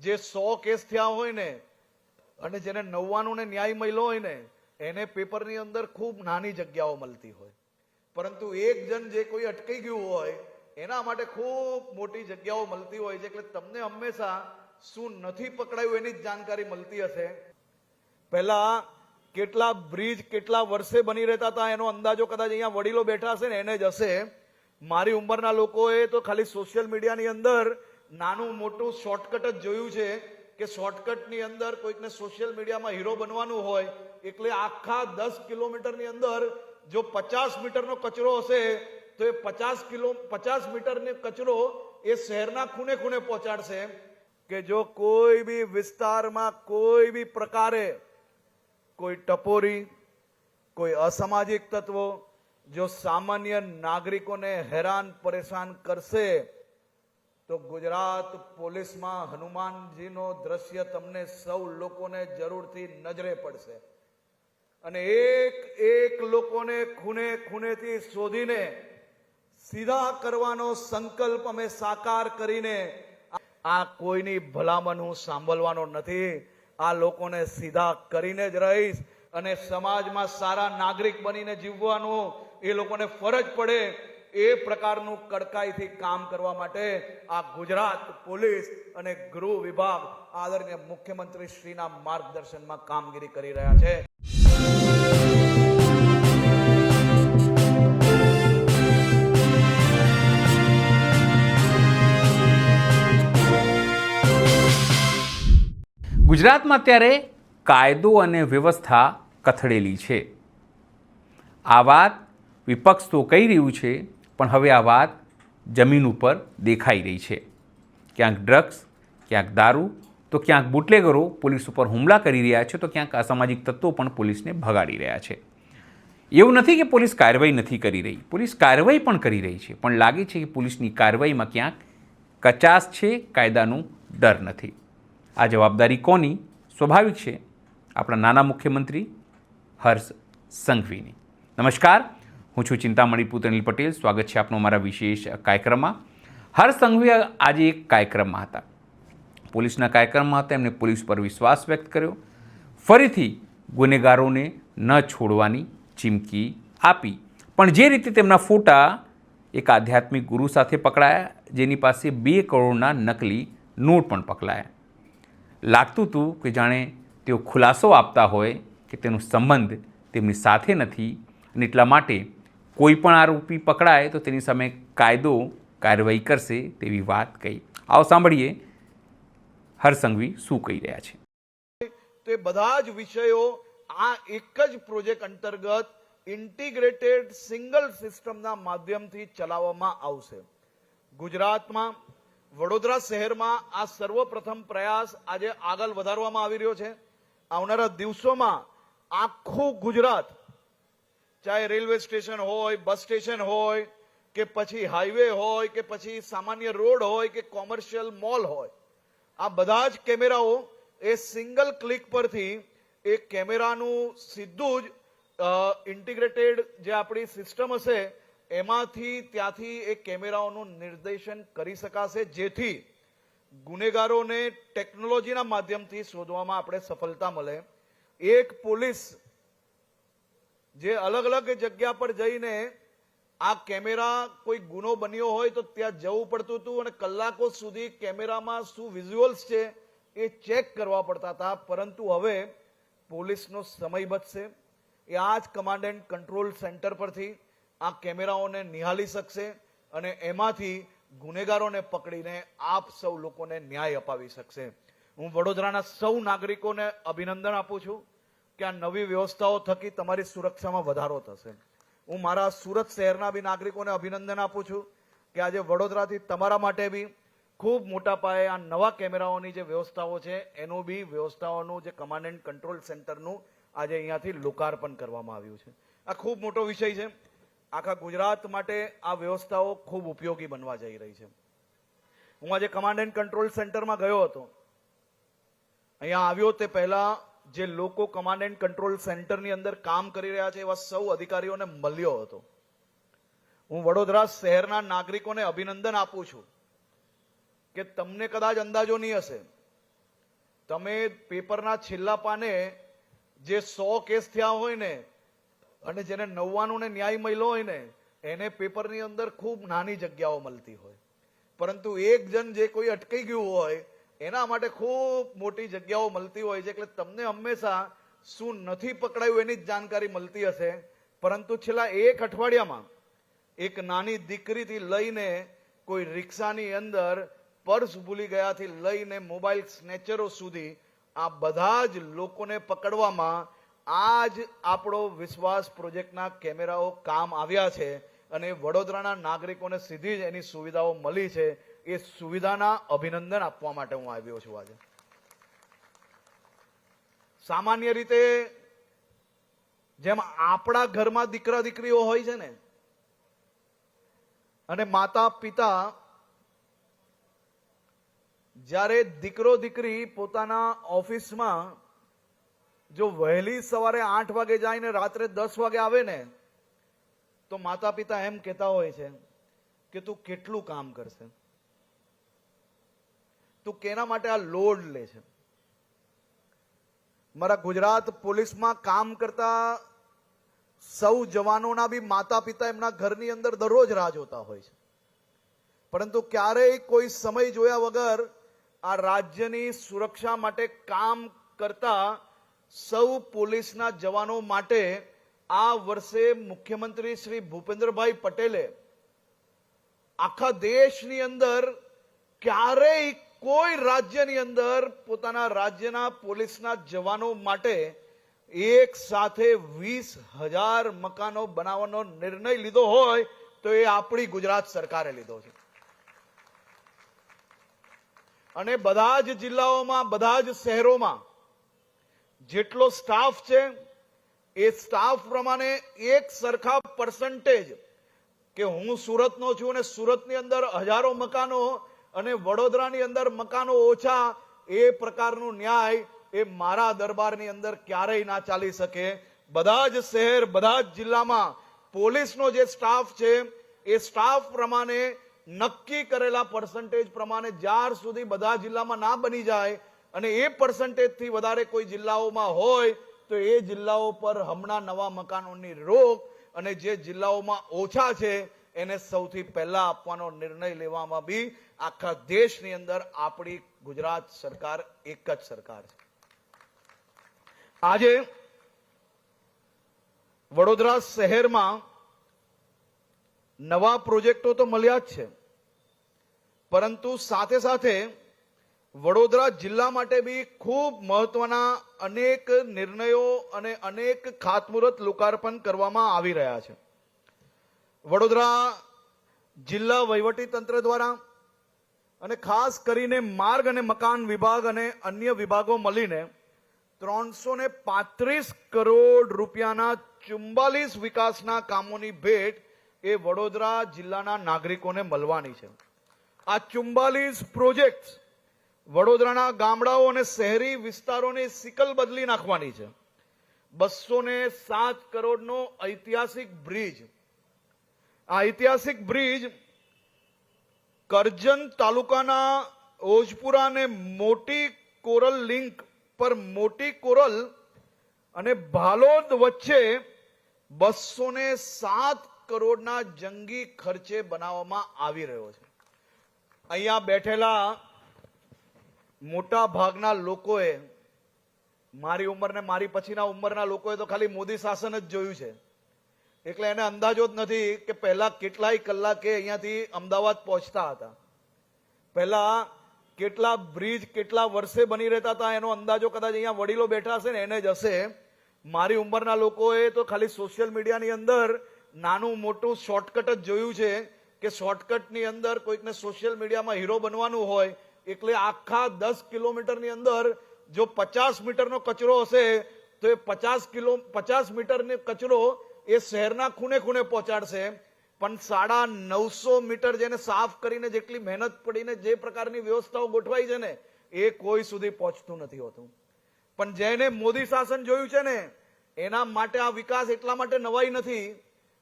જે 100 કેસ થયા હોય ને અને જેને 99 ને ન્યાય મળ્યો હોય ને એને પેપરની અંદર ખૂબ નાની જગ્યાઓ મળતી હોય, પરંતુ એક જણ જે કોઈ અટકી ગયું હોય એના માટે ખૂબ મોટી જગ્યાઓ મળતી હોય છે. એટલે તમને હંમેશા શું નથી પકડાયું એની જ જાણકારી મળતી હશે. પહેલા કેટલા બ્રિજ કેટલા વર્ષે બની રહેતા હતા એનો અંદાજો કદાચ અહીંયા વડીલો બેઠા હશે ને એને જ હશે. મારી ઉંમરના લોકોએ તો ખાલી સોશિયલ મીડિયાની અંદર નાનું મોટું શોર્ટકટ જ જોયું છે કે શોર્ટકટની અંદર કોઈકને સોશિયલ મીડિયામાં હીરો બનવાનું હોય એટલે આખા 10 કિલોમીટરની અંદર જો 50 મીટરનો કચરો હશે તો એ 50 મીટરનો કચરો એ શહેરના ખૂણે ખૂણે પહોંચાડશે કે જો કોઈ બી વિસ્તારમાં કોઈ બી પ્રકારે કોઈ ટપોરી, કોઈ અસામાજિક તત્વો જો સામાન્ય નાગરિકોને હેરાન પરેશાન કરશે તો ગુજરાત પોલીસમાં હનુમાનજીનો દ્રશ્ય તમને સૌ લોકોને જરૂરથી નજરે પડશે અને એક એક લોકોને ખૂણે ખૂણેથી શોધીને સીધા કરવાનો સંકલ્પ અમે સાકાર કરીને આ કોઈની ભલામણ હું સાંભળવાનો નથી. આ લોકોને સીધા કરીને જ રહીશ અને સમાજમાં સારા નાગરિક બનીને જીવવાનું એ લોકોને ફરજ પડે એ પ્રકારનું કડકાઈથી કામ કરવા માટે આ ગુજરાત પોલીસ અને ગૃહ વિભાગ આદરણીય મુખ્યમંત્રી શ્રીના માર્ગદર્શનમાં કામગીરી કરી રહ્યા છે. ગુજરાતમાં અત્યારે કાયદો અને વ્યવસ્થા કથળેલી છે. આ વાત વિપક્ષ તો કહી રહ્યું છે, પણ હવે આ વાત જમીન ઉપર દેખાઈ રહી છે. ક્યાંક ડ્રગ્સ, ક્યાંક દારૂ, તો ક્યાંક બુટલેગરો પોલીસ ઉપર હુમલા કરી રહ્યા છે, તો ક્યાંક અસામાજિક તત્વો પણ પોલીસને ભગાડી રહ્યા છે. એવું નથી કે પોલીસ કાર્યવાહી નથી કરી રહી, પોલીસ કાર્યવાહી પણ કરી રહી છે, પણ લાગે છે કે પોલીસની કાર્યવાહીમાં ક્યાંક કચાશ છે, કાયદાનું ડર નથી. આ જવાબદારી કોની? સ્વાભાવિક છે આપણા નાના મુખ્યમંત્રી હર્ષ સંઘવીની. નમસ્કાર, હું છું ચિંતામણી પુત્ર અનિલ પટેલ. સ્વાગત છે આપનો મારા વિશેષ કાર્યક્રમમાં. હર્ષ સંઘવી આજે એક કાર્યક્રમમાં હતા, પોલીસના કાર્યક્રમમાં હતા. એમણે પોલીસ પર વિશ્વાસ વ્યક્ત કર્યો, ફરીથી ગુનેગારોને ન છોડવાની ચીમકી આપી. પણ જે રીતે તેમના ફોટા એક આધ્યાત્મિક ગુરુ સાથે પકડાયા, જેની પાસે 2 કરોડના નકલી નોટ પણ પકડાયા, લાગતું હતું કે જાણે તેઓ ખુલાસો આપતા હોય કે તેનો સંબંધ તેમની સાથે નથી અને એટલા માટે કોઈ પણ આરોપી પકડાય તો તેની સામે કાયદો કાર્યવાહી કરશે તેવી વાત કહી. આવો સાંભળીએ હર્ષ સંઘવી શું કહી રહ્યા છે. તે બધા જ વિષયો આ એક જ પ્રોજેક્ટ અંતર્ગત ઇન્ટિગ્રેટેડ સિંગલ સિસ્ટમના માધ્યમથી ચલાવવામાં આવશે. ગુજરાતમાં વડોદરા શહેરમાં આ સર્વપ્રથમ પ્રયાસ આજે આગળ વધારવામાં આવી રહ્યો છે. આવનારા દિવસોમાં આખું ગુજરાત, ચાહે રેલવે સ્ટેશન હોય, બસ સ્ટેશન હોય કે પછી હાઈવે હોય કે પછી સામાન્ય રોડ હોય કે કોમર્શિયલ મોલ હોય, આ બધા જ કેમેરાઓ એ સિંગલ ક્લિક પરથી એ કેમેરાનું સીધું જ ઇન્ટિગ્રેટેડ જે આપણી સિસ્ટમ હશે એમાંથી ત્યાંથી એ કેમેરાઓનું નિર્દેશન કરી શકાશે, જેથી ગુનેગારોને ટેકનોલોજીના માધ્યમથી શોધવામાં આપણે સફળતા મળે. એક પોલીસ જે અલગ અલગ જગ્યા પર જઈને આ કેમેરા કોઈ ગુનો બન્યો હોય તો ત્યાં જવું પડતું હતું અને કલાકો સુધી કેમેરામાં શું વિઝ્યુઅલ્સ છે એ ચેક કરવા પડતા હતા. પરંતુ હવે પોલીસનો સમય બચશે. એ આ જ કમાન્ડ એન્ડ કંટ્રોલ સેન્ટર પરથી આ કેમેરાઓને નિહાળી શકશે અને એમાંથી ગુનેગારોને પકડીને આપ સૌ લોકોને ન્યાય અપાવી શકશે. હું વડોદરાના સૌ નાગરિકોને અભિનંદન આપું છું કે આ નવી વ્યવસ્થાઓ થકી તમારી સુરક્ષામાં વધારો થશે. હું મારા સુરત શહેરના બી નાગરિકોને અભિનંદન આપું છું કે આજે વડોદરાથી તમારા માટે બી ખૂબ મોટા પાયે આ નવા કેમેરાઓની જે વ્યવસ્થાઓ છે એનું બી વ્યવસ્થાઓનું જે કમાન્ડ એન્ડ કંટ્રોલ સેન્ટરનું આજે અહીંયાથી લોકાર્પણ કરવામાં આવ્યું છે. આ ખૂબ મોટો વિષય છે. આખા ગુજરાત માટે આ વ્યવસ્થાઓ ખૂબ ઉપયોગી બનવા જઈ રહી છે. હું આજે કમાન્ડ એન્ડ કંટ્રોલ સેન્ટરમાં ગયો હતો. અહીંયા આવ્યો તે પહેલા જે લોકો કમાન્ડ એન્ડ કંટ્રોલ સેન્ટરની અંદર કામ કરી રહ્યા છે એવા સૌ અધિકારીઓને મળ્યો હતો. હું વડોદરા શહેરના નાગરિકોને અભિનંદન આપું છું કે તમને કદાચ અંદાજો નહીં હશે, તમે પેપરના છેલ્લા પાને જે 100 કેસ થયા હોય ને અને જેને 99 ને ન્યાય મળ્યો હોય ને એને પેપરની અંદર ખૂબ નાની જગ્યાઓ મળતી હોય, પરંતુ એક જણ જે કોઈ અટકી ગયું હોય એના માટે ખૂબ મોટી જગ્યાઓ મળતી હોય છે. એટલે તમને હંમેશા શું નથી પકડાયું એની જ જાણકારી મળતી હશે, પરંતુ છેલ્લા એક અઠવાડિયામાં એક નાની દીકરીથી લઈને કોઈ રિક્ષાની અંદર પર્સ ભૂલી ગયાથી લઈને મોબાઈલ સ્નેચરો સુધી આ બધા જ લોકોને પકડવામાં આ જ આપણો વિશ્વાસ પ્રોજેક્ટના કેમેરાઓ કામ આવ્યા છે અને વડોદરાના નાગરિકોને સીધી જ એની સુવિધાઓ મળી છે. એ સુવિધાના અભિનંદન આપવા માટે હું આવ્યો છું આજે. સામાન્ય રીતે જેમ આપણા ઘરમાં દીકરા દીકરીઓ હોય છે ને અને માતા પિતા જ્યારે દીકરો દીકરી પોતાના ઓફિસમાં જો વહેલી સવારે 8 વાગે જાય ને રાત્રે 10 વાગે આવે ને તો માતા પિતા એમ કહેતા હોય છે કે તું કેટલું કામ કરશે, તું કેના માટે આ લોડ લે છે. મારા ગુજરાત પોલીસમાં કામ કરતા સૌ જવાનોના બી માતા પિતા એમના ઘરની અંદર દરરોજ રાહ જોતા હોય છે, પરંતુ ક્યારેય કોઈ સમય જોયા વગર આ રાજ્યની સુરક્ષા માટે કામ કરતા સૌ પોલીસના જવાનો માટે આ વર્ષે મુખ્યમંત્રી શ્રી ભૂપેન્દ્રભાઈ પટેલે આખા દેશની અંદર ક્યારેય કોઈ રાજ્યની અંદર પોતાના રાજ્યના પોલીસના જવાનો માટે એક સાથે 20,000 મકાનો બનાવવાનો નિર્ણય લીધો હોય તો એ આપણી ગુજરાત સરકારે લીધો છે. અને બધા જ જિલ્લાઓમાં, બધા જ શહેરોમાં જેટલો સ્ટાફ છે એ સ્ટાફ પ્રમાણે એક સરખા પર્સન્ટેજ કે હું સુરતનો છું અને સુરતની અંદર હજારો મકાનો અને વડોદરાની અંદર મકાનો ઓછા, એ પ્રકારનું ન્યાય એ મારા દરબારની અંદર ક્યારેય ના ચાલી શકે. બધા જ શહેર, બધા જ જિલ્લામાં પોલીસનો જે સ્ટાફ છે એ સ્ટાફ પ્રમાણે નક્કી કરેલા પર્સન્ટેજ પ્રમાણે જ્યાર સુધી બધા જિલ્લામાં ના બની જાય અને એ પર્સન્ટેજથી વધારે કોઈ જિલ્લાઓમાં હોય તો એ જિલ્લાઓ પર હમણાં નવા મકાનોની રોક અને જે જિલ્લાઓમાં ઓછા છે એને સૌથી પહેલા આપવાનો નિર્ણય લેવામાં બી આખા દેશની અંદર આપણી ગુજરાત સરકાર એક જ સરકાર છે. આજે વડોદરા શહેરમાં નવા પ્રોજેક્ટો તો મળ્યા જ છે, પરંતુ સાથે સાથે વડોદરા જિલ્લા માટે બી ખૂબ મહત્વના અનેક નિર્ણયો અને અનેક ખાતમુહૂર્ત લોકાર્પણ કરવામાં આવી રહ્યા છે. વડોદરા જિલ્લા વહીવટી તંત્ર દ્વારા અને ખાસ કરીને માર્ગ અને મકાન વિભાગ અને અન્ય વિભાગો મળીને 335 કરોડ રૂપિયાના 44 વિકાસના કામોની ભેટ એ વડોદરા જિલ્લાના નાગરિકોને મળવાની છે. આ 44 પ્રોજેક્ટ વડોદરાના ગામડાઓ અને શહેરી વિસ્તારોની સિકલ બદલી નાખવાની છે. 207 કરોડનો ઐતિહાસિક બ્રિજ, આ ઐતિહાસિક બ્રિજ કરજણ તાલુકાના ઓજપુરા અને મોટી કોરલ લિંક પર મોટી કોરલ અને ભાલોદ વચ્ચે 207 કરોડના જંગી ખર્ચે બનાવવામાં આવી રહ્યો છે. અહીંયા બેઠેલા મોટા ભાગના લોકોએ, મારી ઉંમર ને મારી પછીના ઉંમરના લોકોએ તો ખાલી મોદી શાસન જ જોયું છે, એટલે એને અંદાજો જ નથી કે પહેલા કેટલાય કલાકે અહીંયાથી અમદાવાદ પહોંચતા હતા, પહેલા કેટલા બ્રિજ કેટલા વર્ષે બની રહેતા હતા એનો અંદાજો કદાચ અહીંયા વડીલો બેઠા હશે ને એને જ હશે. મારી ઉંમરના લોકોએ તો ખાલી સોશિયલ મીડિયાની અંદર નાનું મોટું શોર્ટકટ જ જોયું છે કે શોર્ટકટની અંદર કોઈકને સોશિયલ મીડિયામાં હીરો બનવાનું હોય એટલે આખા 10 કિલોમીટરની અંદર જો 50 મીટરનો કચરો હશે તો એ 50 મીટરનો કચરો એ શહેરના ખૂણે ખૂણે પહોંચાડશે, પણ 950 મીટર જેને સાફ કરીને જેટલી મહેનત પડીને જે પ્રકારની વ્યવસ્થાઓ ગોઠવાઈ છે ને એ કોઈ સુધી પહોંચતું નથી હોતું. પણ જેને મોદી શાસન જોયું છે ને એના માટે આ વિકાસ એટલા માટે નવાઈ નથી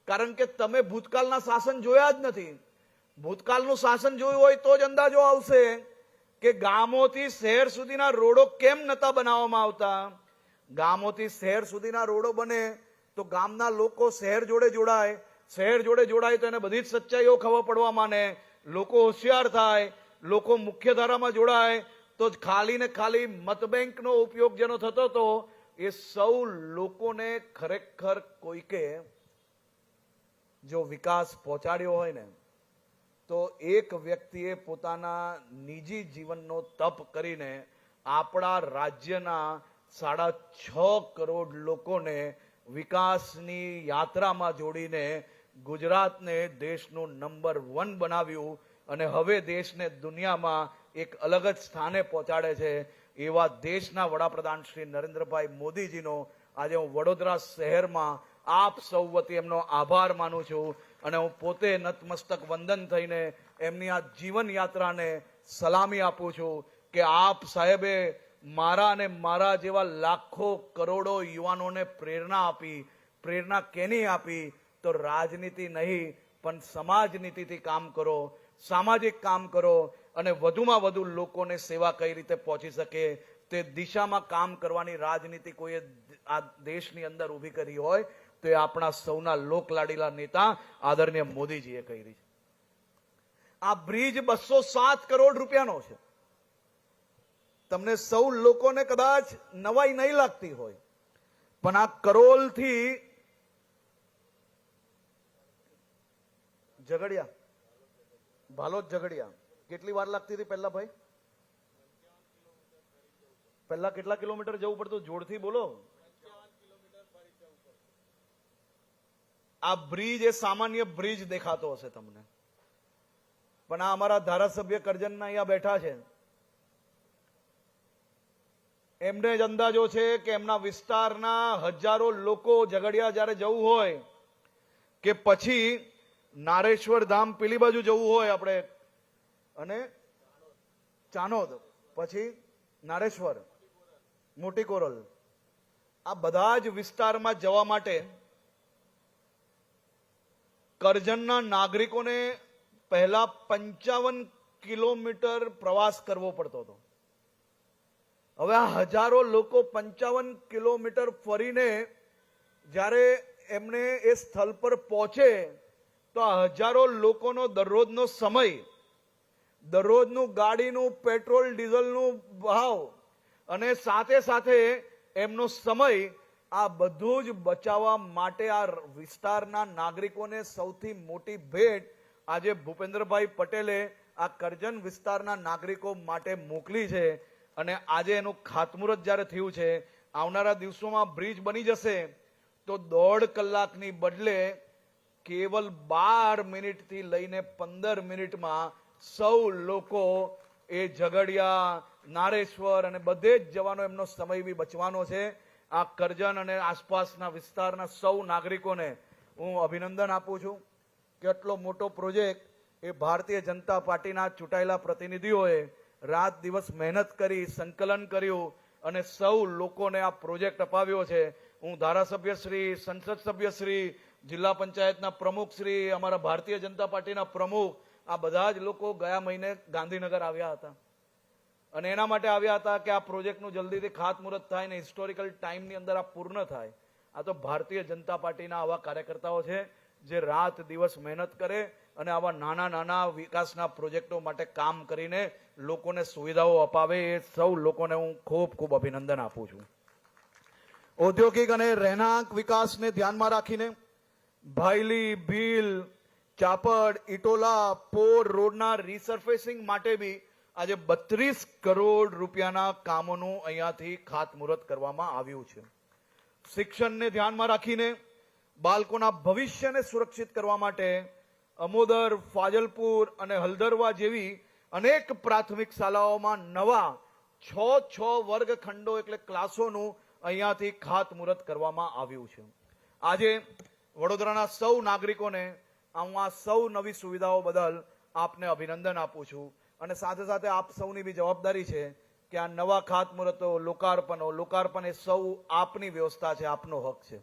કારણ કે તમે ભૂતકાળના શાસન જોયા જ નથી. ભૂતકાળનું શાસન જોયું હોય તો જ અંદાજો આવશે કે ગામોથી શહેર સુધીના રોડો કેમ નતા બનાવવામાં આવતા? ગામોથી શહેર સુધીના રોડો બને તો ગામના લોકો શહેર જોડે જોડાય, શહેર જોડે જોડાય તો એને બધી જ સચ્ચાઈઓ ખબર પડવા માંડે, લોકો હોશિયાર થાય, લોકો મુખ્ય ધારામાં જોડાય તો જ ખાલી ને ખાલી મતબેંકનો ઉપયોગ જેનો થતો હતો એ સૌ લોકોને ખરેખર કોઈકે જો વિકાસ પહોંચાડ્યો હોય ને તો એક વ્યક્તિએ પોતાના નિજી જીવનનો તપ કરીને આપણા રાજ્યના 6.5 કરોડ લોકોને વિકાસની યાત્રામાં જોડીને ગુજરાતને દેશનું નંબર 1 બનાવ્યું અને હવે દેશને દુનિયામાં એક અલગ જ સ્થાને પહોંચાડે છે. એવા દેશના વડાપ્રધાન શ્રી નરેન્દ્રભાઈ મોદીજીનો આજે હું વડોદરા શહેરમાં આપ સૌ વતી એમનો આભાર માનું છું અને હું પોતે નતમસ્તક વંદન થઈને એમની આ જીવન યાત્રાને સલામી આપું છું કે આપ સાહેબે મારા અને મારા જેવા લાખો કરોડો યુવાનોને પ્રેરણા આપી. પ્રેરણા કેની આપી? તો રાજનીતિ નહીં પણ સમાજ નીતિથી કામ કરો, સામાજિક કામ કરો અને વધુમાં વધુ લોકોને સેવા કઈ રીતે પહોંચી શકે તે દિશામાં કામ કરવાની રાજનીતિ કોઈએ આ દેશની અંદર ઊભી કરી હોય તો એ આપણા સૌના લોકલાડીલા નેતા આદરણીય મોદીજીએ કરી છે. આ બ્રિજ 207 કરોડ રૂપિયાનો છે. તમને સૌ લોકોને કદાચ નવાઈ નહીં લાગતી હોય પણ આ કરોલથી ઝઘડિયા, ભાલોદ ઝઘડિયા કેટલી વાર લાગતી હતી પહેલા? ભાઈ પહેલા કેટલા કિલોમીટર જવું પડતું? જોરથી બોલો. આ બ્રિજ એ સામાન્ય બ્રિજ દેખાતો હશે તમને, પણ આ અમારા ધારાસભ્ય કરજણના અહીંયા બેઠા છે, એમને જ અંદાજો છે કે એમના વિસ્તારના હજારો લોકો ઝઘડિયા જ્યારે જવું હોય કે પછી નારેશ્વર ધામ પેલી બાજુ જવું હોય આપણે અને ચાનોદ પછી નારેશ્વર મોટી કોરલ આ બધા જ વિસ્તારમાં જવા માટે કરજણના નાગરિકોને પહેલા 55 કિલોમીટર પ્રવાસ કરવો પડતો હતો. હવે આ હજારો લોકો 55 કિલોમીટર ફરીને જ્યારે એમને એ સ્થળ પર પહોંચે તો આ હજારો લોકોનો દરરોજનો સમય, દરરોજનું ગાડીનું પેટ્રોલ ડીઝલનું ભાવ અને સાથે સાથે એમનો સમય આ બધું જ બચાવવા માટે આ વિસ્તારના નાગરિકોને સૌથી મોટી ભેટ આજે ભૂપેન્દ્રભાઈ પટેલે આ કરજણ વિસ્તારના નાગરિકો માટે મોકલી છે અને આજે એનું ખાતમુહૂર્ત જ્યારે થયું છે, આવનારા દિવસોમાં બ્રિજ બની જશે તો 1.5 કલાકની બદલે કેવલ 12 મિનિટથી લઈને 15 મિનિટમાં સૌ લોકો એ ઝઘડિયા, નારેશ્વર અને બધે જ જવાનો એમનો સમય બી બચવાનો છે. આ કરજણ અને આસપાસના વિસ્તારના સૌ નાગરિકોને હું અભિનંદન આપું છું કે આટલો મોટો પ્રોજેક્ટ એ ભારતીય જનતા પાર્ટીના ચૂંટાયેલા પ્રતિનિધિઓએ રાત દિવસ મહેનત કરી, સંકલન કર્યું અને સૌ લોકોને આ પ્રોજેક્ટ અપાવ્યો છે. હું ધારાસભ્ય શ્રી, સંસદ સભ્ય શ્રી, જિલ્લા પંચાયતના પ્રમુખ શ્રી, અમારા ભારતીય જનતા પાર્ટીના પ્રમુખ આ બધા જ લોકો ગયા મહિને ગાંધીનગર આવ્યા હતા અને એના માટે આવ્યા હતા કે આ પ્રોજેક્ટનું જલ્દીથી ખાતમુહૂર્ત થાય ને હિસ્ટોરિકલ ટાઈમની અંદર આ પૂર્ણ થાય. આ તો ભારતીય જનતા પાર્ટીના આવા કાર્યકર્તાઓ છે જે રાત દિવસ મહેનત કરે અને આવા નાના નાના વિકાસના પ્રોજેક્ટો માટે કામ કરીને લોકોને સુવિધાઓ અપાવે. એ સૌ લોકોને હું ખૂબ ખૂબ અભિનંદન આપું છું. ઔદ્યોગિક અને રહેણાંક વિકાસને ધ્યાનમાં રાખીને ભાયલી, ભીલ, ચાપડ, ઇટોલા, પોર રોડના રીસર્ફેસિંગ માટે બી આજે 32 કરોડ રૂપિયાના કામોનું અહીંયાથી ખાતમુહૂર્ત કરવામાં આવ્યું છે. શિક્ષણને ધ્યાનમાં રાખીને બાળકોના ભવિષ્યને સુરક્ષિત કરવા માટે અમોદર, ફાજલપુર અને હલદરવા જેવી અનેક પ્રાથમિક શાળાઓમાં નવા 6 વર્ગખંડો એટલે ક્લાસોનું અહીંયાથી ખાતમુહૂર્ત કરવામાં આવ્યું છે. આજે વડોદરાના સૌ નાગરિકોને હું આ સૌ નવી સુવિધાઓ બદલ આપને અભિનંદન આપું છું અને સાથે સાથે આપ સૌની બી જવાબદારી છે કે આ નવા ખાતમુહૂર્તો, લોકાર્પણ એ સૌ આપની વ્યવસ્થા છે, આપનો હક છે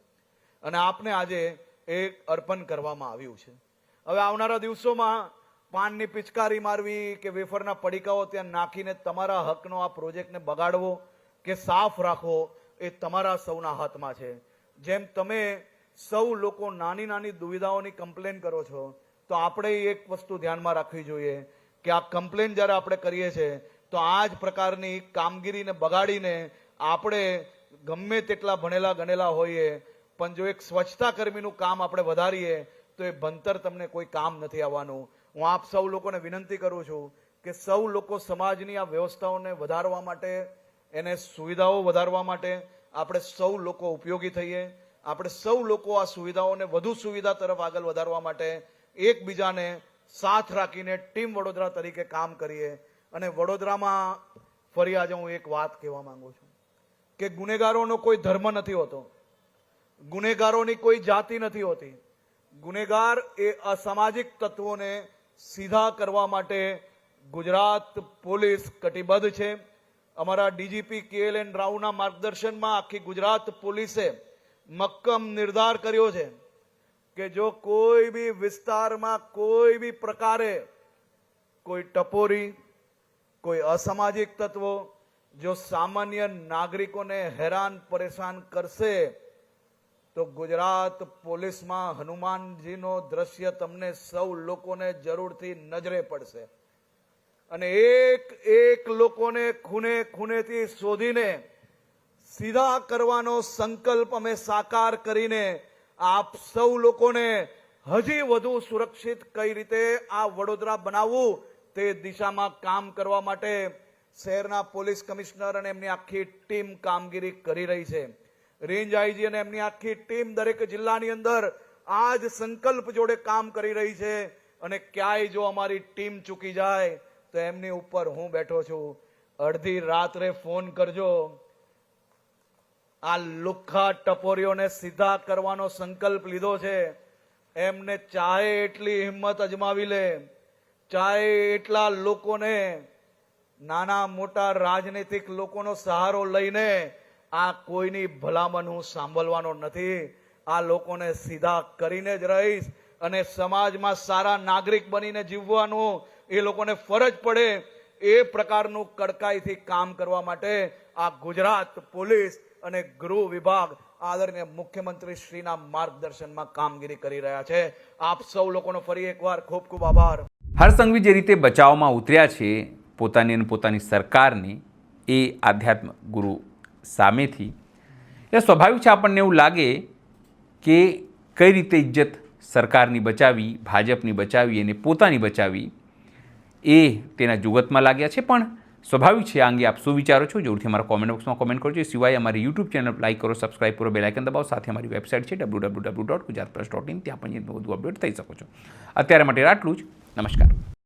અને આપને આજે એક અર્પણ કરવામાં આવ્યું છે. હવે આવનારા દિવસોમાં પાનની પિચકારી મારવી કે વેફરના પડીકાઓ ત્યાં નાખીને તમારા હકનો આ પ્રોજેક્ટને બગાડવો કે સાફ રાખવો એ તમારા સૌના હાથમાં છે. જેમ તમે સૌ લોકો નાની નાની દુવિધાઓની કમ્પ્લેન કરો છો, તો આપણે એક વસ્તુ ધ્યાનમાં રાખવી જોઈએ કે આ કમ્પ્લેન જ્યારે આપણે કરીએ છીએ તો આ જ પ્રકારની કામગીરીને બગાડીને આપણે ગમે તેટલા ભણેલા ગણેલા હોઈએ પણ જો એક સ્વચ્છતા કર્મીનું કામ આપણે વધારીએ તો એ ભણતર તમને કોઈ કામ નથી આવવાનું. હું આપ સૌ લોકોને વિનંતી કરું છું કે સૌ લોકો સમાજની આ વ્યવસ્થાઓને વધારવા માટે, એને સુવિધાઓ વધારવા માટે આપણે સૌ લોકો ઉપયોગી થઈએ. આપણે સૌ લોકો આ સુવિધાઓને વધુ સુવિધા તરફ આગળ વધારવા માટે એકબીજાને સાથ રાખીને ટીમ વડોદરા તરીકે કામ કરીએ. અને વડોદરામાં ફરી આજે હું એક વાત કહેવા માંગુ છું કે ગુનેગારોનો કોઈ ધર્મ નથી હોતો, ગુનેગારોની કોઈ જાતિ નથી હોતી. ગુનેગાર એ અસામાજિક તત્વોને સીધા કરવા માટે ગુજરાત પોલીસ કટિબદ્ધ છે. અમારા ડીજીપી KLN રાવના માર્ગદર્શનમાં આખી ગુજરાત પોલીસે મક્કમ નિર્ધાર કર્યો છે કે જો કોઈ બી વિસ્તારમાં કોઈ બી પ્રકારે કોઈ ટપોરી, કોઈ અસામાજિક તત્વો જો સામાન્ય નાગરિકોને હેરાન પરેશાન કરશે તો ગુજરાત પોલીસમાં હનુમાનજીનો દ્રશ્ય તમને સૌ લોકોને જરૂરથી નજરે પડશે. અને એક લોકોને ખૂને ખૂનેથી શોધીને સીધા કરવાનો સંકલ્પ અમે સાકાર કરીને આપ સૌ લોકોને હજી વધુ સુરક્ષિત કઈ રીતે આ વડોદરા બનાવવું તે દિશામાં કામ કરવા માટે શહેરના પોલીસ કમિશનર અને એમની આખી ટીમ કામગીરી કરી રહી છે. રેન્જ આઈજી અને એમની આખી ટીમ દરેક જિલ્લાની અંદર આ જ સંકલ્પ જોડે કામ કરી રહી છે. અને ક્યાંય જો અમારી ટીમ ચૂકી જાય તો એમની ઉપર હું બેઠો છું. અડધી રાત્રે ફોન કરજો. આ લુખ્ખા ટપોરીઓને સીધા કરવાનો સંકલ્પ લીધો છે. એમને ચાહે એટલી હિંમત અજમાવી લે, ચાહે એટલા લોકોને, નાના મોટા રાજનૈતિક લોકોનો સહારો લઈને આ કોઈની ભલામણ હું સાંભળવાનો નથી. આ લોકોને સીધા કરીને જ રહીશ. અને સમાજમાં સારા નાગરિક બનીને જીવવાનું એ લોકોને ફરજ પડે એ પ્રકારનું કડકાઈથી કામ કરવા માટે આ ગુજરાત પોલીસ અને ગૃહ વિભાગ આદરણીય મુખ્યમંત્રી શ્રીના માર્ગદર્શનમાં કામગીરી કરી રહ્યા છે. આપ સૌ લોકોનો ફરી એકવાર ખૂબ ખૂબ આભાર. હરસંઘવી જે રીતે બચાવમાં ઉતર્યા છે પોતાની અને પોતાની સરકારની એ આધ્યાત્મ ગુરુ સામેથી, એ સ્વાભાવિક છે આપણને એવું લાગે કે કઈ રીતે ઇજ્જત સરકારની બચાવી, ભાજપની બચાવી અને પોતાની બચાવી એ તેના જુગતમાં લાગ્યા છે. પણ સ્વાભાવિક છે આ અંગે આપ શું વિચારો છો જરૂરથી અમારા કોમેન્ટ બોક્સમાં કોમેન્ટ કરજો. સિવાય અમારી યુટ્યુબ ચેનલ લાઈક કરો, સબસ્ક્રાઇબ કરો, બેલ આઇકન દબાવો. સાથે અમારી વેબસાઇટ છે www.gujaratpress.in, ત્યાં પણ વધુ અપડેટ થઈ શકો છો. અત્યારે માટે આટલું જ. નમસ્કાર.